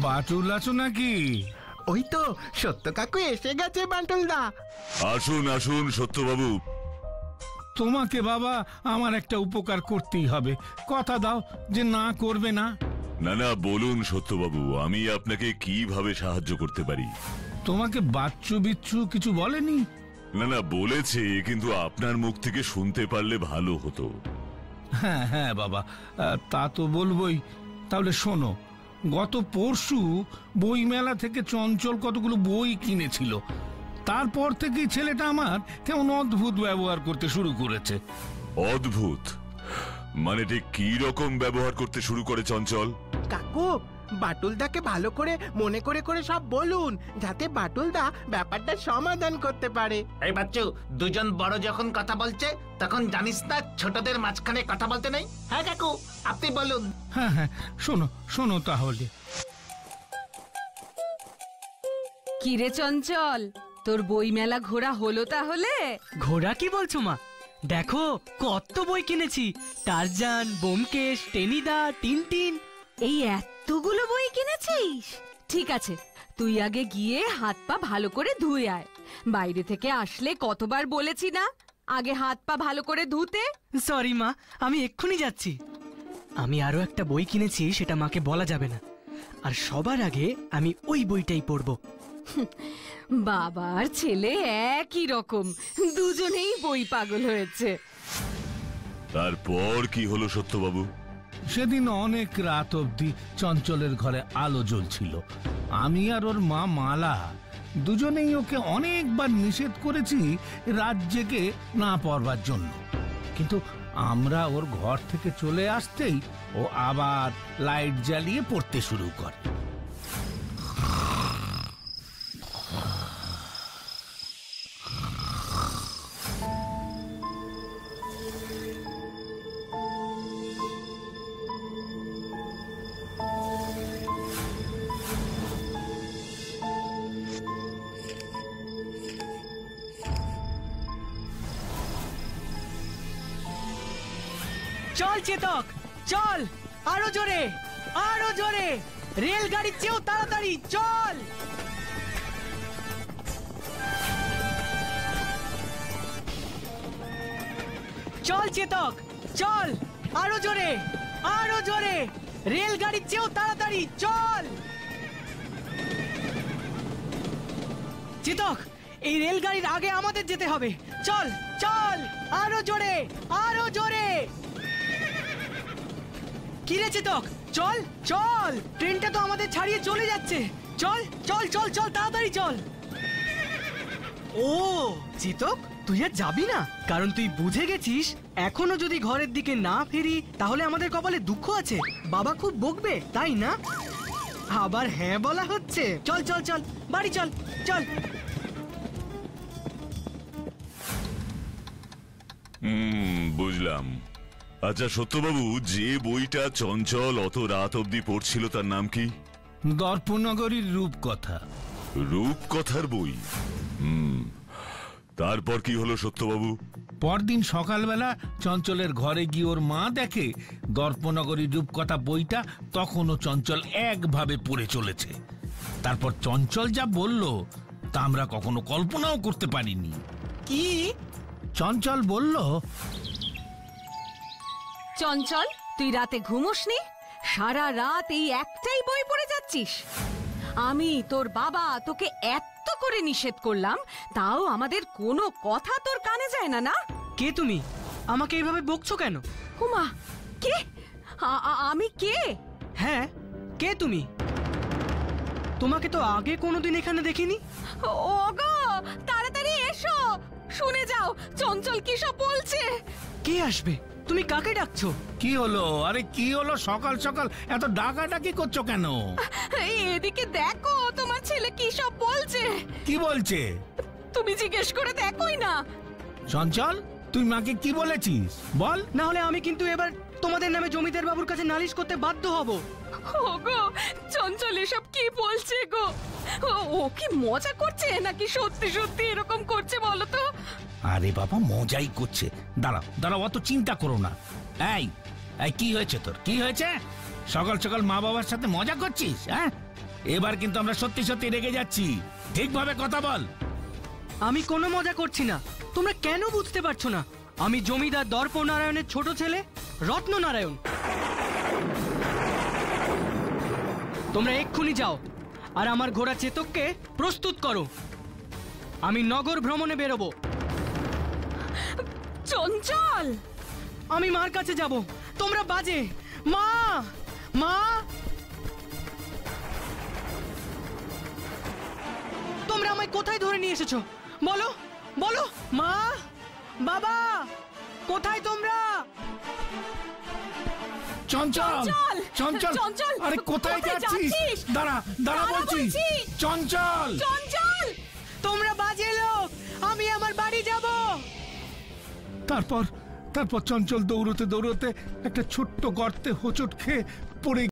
বাটুল আছো নাকি? ওই তো সত্য কাকু এসে গেছে বাটুল দা। আসুন আসুন সত্যবাবু। তোমাকে বাবা আমার একটা উপকার করতেই হবে, কথা দাও যে না করবে না। না না বলুন সত্যবাবু, আমি আপনাকে কিভাবে সাহায্য করতে পারি? তোমাকে বাচ্চু বিচ্ছু কিছু বলেনি? না না বলেছে, কিন্তু আপনার মুখ থেকে শুনতে পারলে ভালো হতো। হ্যাঁ হ্যাঁ বাবা, তা তো বলবোই। তাহলে শোনো, গত পরশু বই মেলা থেকে চঞ্চল কতগুলো বই কিনেছিল। তারপর থেকেই ছেলেটা আমার কেমন অদ্ভুত ব্যবহার করতে শুরু করেছে। অদ্ভুত মানে ঠিক কি রকম ব্যবহার করতে শুরু করে চঞ্চল? কাকু বাটুল দাকে ভালো করে মনে করে করে সব বলুন, যাতে বাটুল দা ব্যাপারটা সমাধান করতে পারে। এই বাচ্চু, দুজন বড় যখন কথা বলছে তখন জানিস না ছোটদের মাঝখানে কথা বলতে নেই। হ্যাঁ কাকু, আপনি বলুন। হ্যাঁ হ্যাঁ, শোনো শোনো তাহলে। কিরে চঞ্চল, তোর বই মেলা ঘোরা হলো তাহলে? ঘোড়া কি বলছো মা? দেখো কত বই কিনেছি, টারজান, ব্যোমকেশ, টেনিদা, টিনটিন। এই এতগুলো বই কিনেছিস? ঠিক আছে, তুই আগে গিয়ে হাত পা ভালো করে ধুয়ে আয়। বাইরে থেকে আসলে কতবার বলেছি না আগে হাত পা ভালো করে ধুতে? সরি মা, আমি এক্ষুনি যাচ্ছি। আমি আরো একটা বই কিনেছি, সেটা মাকে বলা যাবে না। আর সবার আগে আমি ওই বইটাই পড়বো। বাবার ছেলে একই রকম, দুজনেই বই পাগল হয়েছে। তারপর কি হলো সত্যবাবু? সেদিন অনেক রাত অবধি চঞ্চলের ঘরে আলো জ্বলছিল। আমি আর ওর মা মালা দুজনেই ওকে অনেকবার নিষেধ করেছি রাত জেগে না পড়বার জন্য, কিন্তু আমরা ওর ঘর থেকে চলে আসতেই ও আবার লাইট জ্বালিয়ে পড়তে শুরু করে। চল চেতক, চল আরো জোরে, আরো জোরে, রেলগাড়ির চেয়েও তাড়াতাড়ি চল। চল চেতক, চল আরো জোরে, আরো জোরে, রেলগাড়ির চেয়েও তাড়াতাড়ি চল। চেতক, এই রেলগাড়ির আগে আমাদের যেতে হবে। চল চল, আরো জোরে, আরো জোরে। কি রে চেতক, চল চল, ট্রেনটা তো আমাদের ছাড়িয়ে চলে যাচ্ছে। চল চল চল চল, তাড়াতাড়ি চল। ও চেতক, তুই আর যাবি না? কারণ তুই বুঝে গেছিস এখনো যদি ঘরের দিকে না ফিরি তাহলে আমাদের কপালে দুঃখ আছে, বাবা খুব বকবে, তাই না? আবার হ্যাঁ বলা হচ্ছে। চল চল চল, বাড়ি চল, চল। বুঝলাম। আচ্ছা সত্যবাবু, যে বইটা চঞ্চল অত রাত অবধি পড়ছিল তার নাম কি? দর্পনগরীর রূপকথা। রূপকথার বই? তারপর কি হলো সত্যবাবু? পরদিন সকালবেলা চঞ্চলের ঘরে গিয়ে ওর মা দেখে দর্পনগরী রূপকথা বইটা তখনও চঞ্চল একভাবে পড়ে চলেছে। তারপর চঞ্চল যা বলল তা আমরা কখনো কল্পনাও করতে পারিনি। কি? চঞ্চল বলল, চঞ্চল, তুই রাতে ঘুমোসনি? সারা রাত এই একটাই বই পড়ে যাচ্ছিস? আমি তোর বাবা তোকে এত করে নিষেধ করলাম, তাও আমাদের কোনো কথা তোর কানে যায় না? না, কে তুমি? আমাকে এইভাবে বকছো কেন? হুমা, কে? আমি কে? হ্যাঁ, কে তুমি? তোমাকে তো আগে কোনোদিন এখানে দেখিনি। ওগো, তাড়াতাড়ি এসো, শুনে যাও চঞ্চল কি সব বলছে। কে আসবে? তুমি কাকে ডাকছো? কি হলো? আরে কি হলো? সকাল সকাল এত ডাকাডাকি করছো কেন? এদিকে দেখো, তোমার ছেলে কি সব বলছে। কি বলছে? তুমি জিজ্ঞেস করে দেখোই না। চঞ্চল, তুই মাকে কি বলেছিস বল। না হলে আমি কিন্তু এবার তোমাদের নামে জমিদার বাবুর কাছে নালিশ করতে বাধ্য হব। ওগো, চঞ্চল এসব কি বলছে গো? ও কি মজা করছে নাকি সত্যি সত্যি এরকম করছে বলো তো? আরে বাবা, মজাই করছে। দাঁড়াও দাঁড়াও, অত চিন্তা করো না। এই কি হয়েছে তোর? কি হয়েছে সকাল সকাল মা বাবার সাথে মজা করছিস? হ্যাঁ, এবার কিন্তু আমরা সত্যি সত্যি রেগে যাচ্ছি। ঠিকভাবে কথা বল। আমি কোনো মজা করছি না। তোমরা কেন বুঝতে পারছো না? আমি জমিদার দর্পনারায়ণের ছোট ছেলে রত্ননারায়ণ। তোমরা এক্ষুনি যাও আর আমার ঘোড়া চেতককে প্রস্তুত করো। আমি নগর ভ্রমণে বেরোবো। চঞ্চল, আমি মার কাছে যাব। তোমরা বাজে। মা, মা, তোমরা আমায় কোথায় ধরে নিয়ে এসেছো? বলো, বলো। মা, বাবা, কোথায় তোমরা? চঞ্চল, চঞ্চল, চঞ্চল, আরে কোথায় কোথায় যাচ্ছিস? যাচ্ছিস? দাঁড়া, দাঁড়া দাঁড়া বলছি। বলছি। চঞ্চল, চঞ্চল, তোমরা বাজে লোক। আমি আমার বাড়ি যাব। তারপর চঞ্চল দৌড়তে দৌড়তে একটা ছোট্ট গর্তে হোঁচট খেয়ে পড়ে